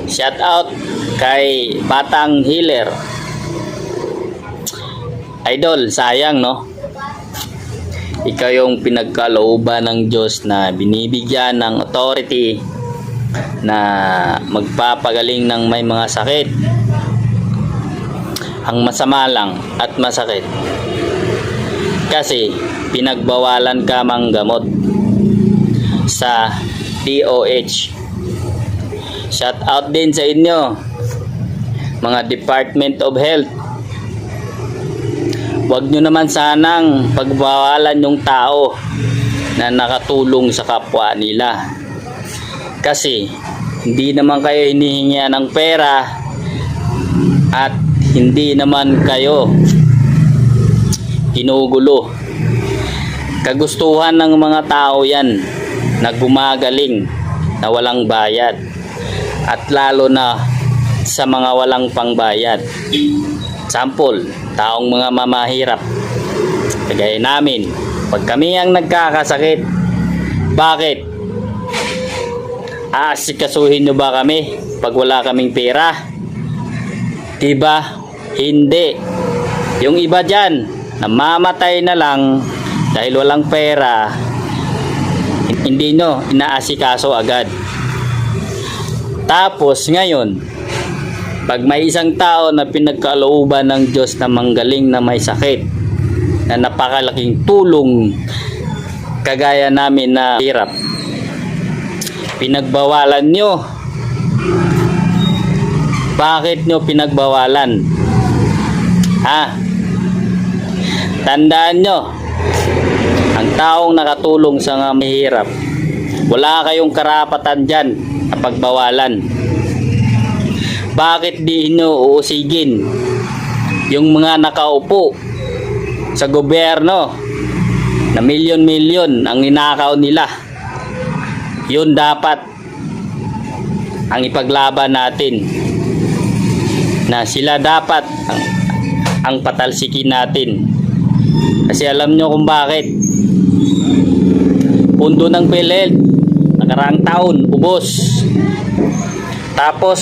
Shout out kay Batang Healer. Idol, sayang no? Ikaw yung pinagkalooban ng Diyos na binibigyan ng authority na magpapagaling ng may mga sakit. Ang masama lang at masakit, kasi pinagbawalan ka mang gamot sa DOH. Shout out din sa inyo, mga Department of Health. Huwag nyo naman sanang pagbawalan yung tao na nakatulong sa kapwa nila, kasi hindi naman kayo hinihingi ng pera at hindi naman kayo ginugulo. Kagustuhan ng mga tao yan na gumagaling na walang bayad, at lalo na sa mga walang pangbayad. Sample, taong mga mamahirap kagaya namin. Pag kami ang nagkakasakit, bakit aasikasuhin nyo ba kami pag wala kaming pera? Diba? Hindi. Yung iba dyan, namamatay na lang dahil walang pera, hindi nyo inaasikaso agad. Tapos ngayon, pag may isang tao na pinagkalooban ng Diyos na manggaling na may sakit, na napakalaking tulong kagaya namin na hirap, pinagbawalan nyo. Bakit nyo pinagbawalan? Tandaan nyo, ang taong nakatulong sa mga mahirap, wala kayong karapatan dyan na pagbawalan. Bakit di nyo uusigin yung mga nakaupo sa gobyerno na milyon-milyon ang ninakaw nila? Yun dapat ang ipaglaban natin, na sila dapat ang patalsikin natin. Kasi alam nyo kung bakit. Pundo ng PhilHealth nakaraang taon ubos. Tapos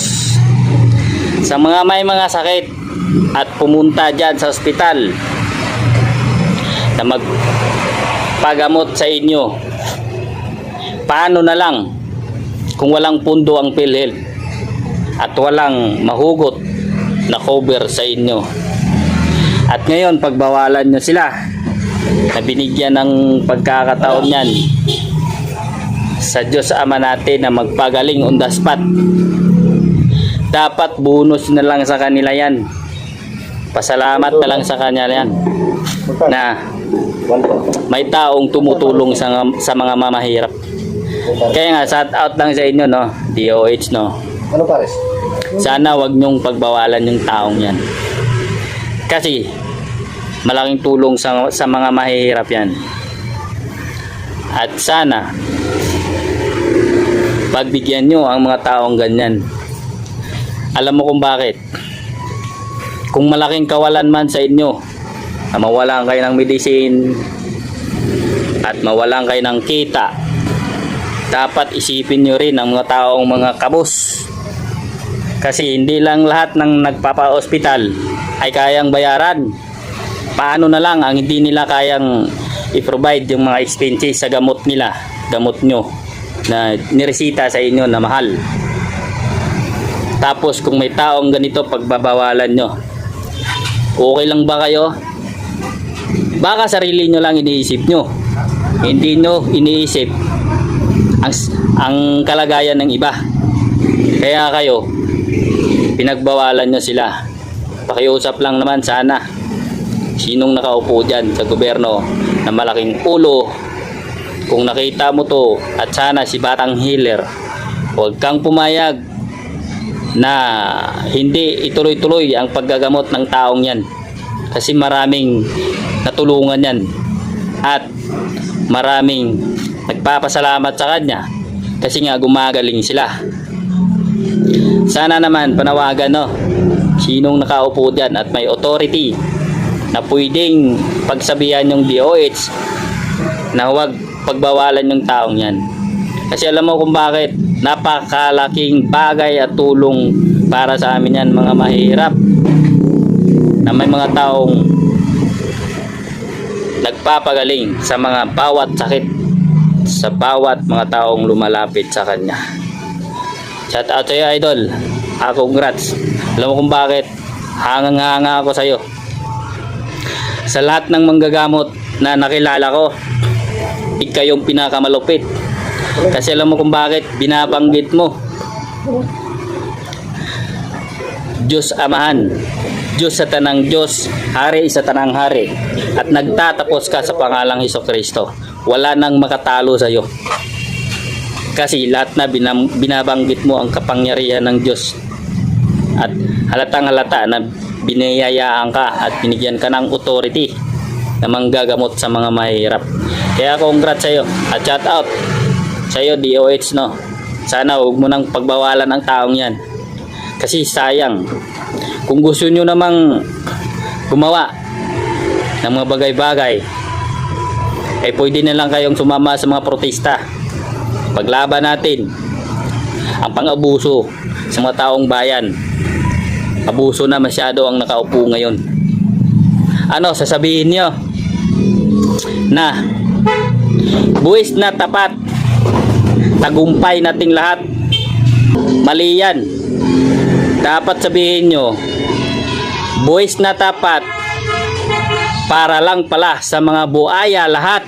sa mga may mga sakit at pumunta dyan sa ospital na magpagamot sa inyo, paano na lang kung walang pundo ang PhilHealth at walang mahugot na cover sa inyo? At ngayon pagbawalan nyo sila, na binigyan ng pagkakataon yan sa Diyos Ama natin na magpagaling on the spot, dapat bonus na lang sa kanila yan. Pasalamat na lang sa kanya yan na may taong tumutulong sa mga mamahirap. Kaya nga, shout out lang sa inyo, no, DOH, no. Ano pares? Sana wag nyong pagbawalan yung taong yan, kasi malaking tulong sa mga mahihirap yan. At sana pagbigyan nyo ang mga taong ganyan. Alam mo kung bakit? Kung malaking kawalan man sa inyo, na mawalan kayo ng medicine at mawalan kayo ng kita, dapat isipin nyo rin ang mga taong mga kabus. Kasi hindi lang lahat ng nagpapa-hospital ay kayang bayaran. Paano na lang ang hindi nila kayang i-provide yung mga expenses sa gamot nila, gamot nyo na niresita sa inyo na mahal? Tapos kung may taong ganito pagbabawalan nyo, okay lang ba kayo? Baka sarili nyo lang iniisip nyo, hindi nyo iniisip ang kalagayan ng iba. Kaya kayo pinagbawalan nyo sila. Pakiusap lang naman sana, sinong nakaupo dyan sa gobyerno na malaking ulo, kung nakita mo to, at sana si Batang Healer, huwag kang pumayag na hindi ituloy-tuloy ang paggagamot ng taong yan, kasi maraming natulungan yan at maraming nagpapasalamat sa kanya kasi nga gumagaling sila. Sana naman panawagan, no, sinong nakaupo dyan at may authority na pwedeng pagsabihan yung DOH na huwag pagbawalan yung taong yan. Kasi alam mo kung bakit? napakalaking bagay at tulong para sa amin yan, mga mahirap, na may mga taong nagpapagaling sa mga bawat sakit, sa bawat mga taong lumalapit sa kanya. Shout out sa'yo, idol. Congrats. Alam mo kung bakit? Hanga ako sa'yo. Sa lahat ng manggagamot na nakilala ko, ikaw yung pinakamalupit. Kasi alam mo kung bakit? Binabanggit mo Diyos Amahan, Diyos sa tanang Diyos, Hari sa tanang Hari, at nagtatapos ka sa pangalang Hesukristo. Wala nang makatalo sa iyo. Kasi lahat na binabanggit mo ang kapangyarihan ng Diyos. At halatang halata na biniyayaan ka at binigyan ka ng authority na manggagamot sa mga mahirap. Kaya congrats sa iyo at shout out sa iyo, DOH, no. Sana huwag mo nang pagbawalan ang taong yan. Kasi sayang. Kung gusto nyo namang gumawa ng mga bagay-bagay, eh pwede na lang kayong sumama sa mga protesta. Paglaban natin ang pang-abuso sa mga taong bayan. Abuso na masyado ang nakaupo ngayon. Ano sasabihin nyo? Na buwis na tapat, tagumpay nating lahat. Mali yan. Dapat sabihin nyo, buwis na tapat para lang pala sa mga buaya lahat.